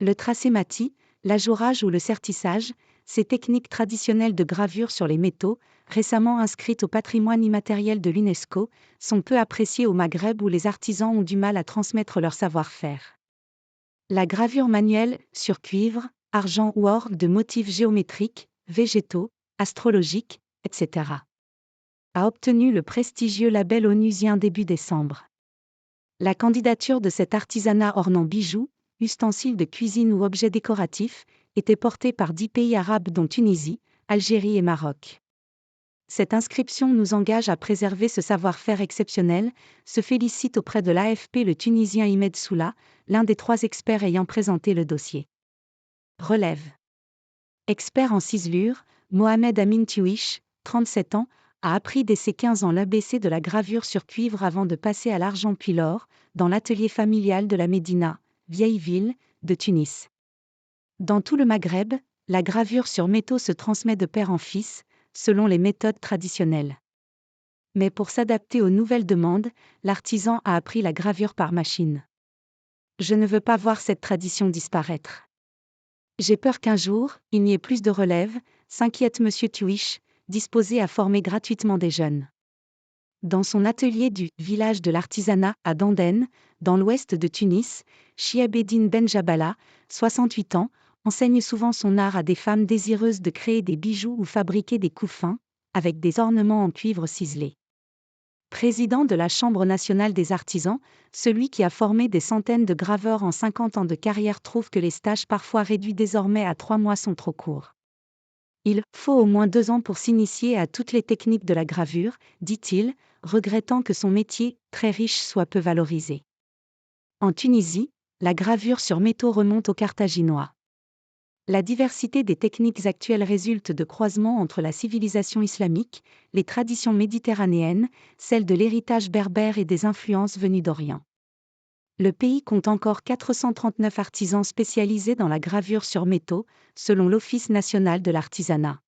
Le tracématie, l'ajourage ou le sertissage, ces techniques traditionnelles de gravure sur les métaux, récemment inscrites au patrimoine immatériel de l'UNESCO, sont peu appréciées au Maghreb où les artisans ont du mal à transmettre leur savoir-faire. La gravure manuelle, sur cuivre, argent ou or de motifs géométriques, végétaux, astrologiques, etc. a obtenu le prestigieux label onusien début décembre. La candidature de cet artisanat ornant bijoux, ustensiles de cuisine ou objets décoratifs, était portée par 10 pays arabes dont Tunisie, Algérie et Maroc. Cette inscription nous engage à préserver ce savoir-faire exceptionnel, se félicite auprès de l'AFP le Tunisien Imed Soula, l'un des 3 experts ayant présenté le dossier. Relève. Expert en ciselure, Mohamed Amin Tuish, 37 ans, a appris dès ses 15 ans l'ABC de la gravure sur cuivre avant de passer à l'argent puis l'or, dans l'atelier familial de la Médina, vieille ville, de Tunis. Dans tout le Maghreb, la gravure sur métaux se transmet de père en fils, selon les méthodes traditionnelles. Mais pour s'adapter aux nouvelles demandes, l'artisan a appris la gravure par machine. Je ne veux pas voir cette tradition disparaître. J'ai peur qu'un jour, il n'y ait plus de relève, s'inquiète M. Tuish, disposé à former gratuitement des jeunes. Dans son atelier du village de l'artisanat à Danden, dans l'ouest de Tunis, Chiabeddine Benjabala, 68 ans, enseigne souvent son art à des femmes désireuses de créer des bijoux ou fabriquer des couffins, avec des ornements en cuivre ciselé. Président de la Chambre nationale des artisans, celui qui a formé des centaines de graveurs en 50 ans de carrière trouve que les stages parfois réduits désormais à 3 mois sont trop courts. Il faut au moins 2 ans pour s'initier à toutes les techniques de la gravure, dit-il, regrettant que son métier, très riche, soit peu valorisé. En Tunisie, la gravure sur métaux remonte aux Carthaginois. La diversité des techniques actuelles résulte de croisements entre la civilisation islamique, les traditions méditerranéennes, celles de l'héritage berbère et des influences venues d'Orient. Le pays compte encore 439 artisans spécialisés dans la gravure sur métaux, selon l'Office national de l'artisanat.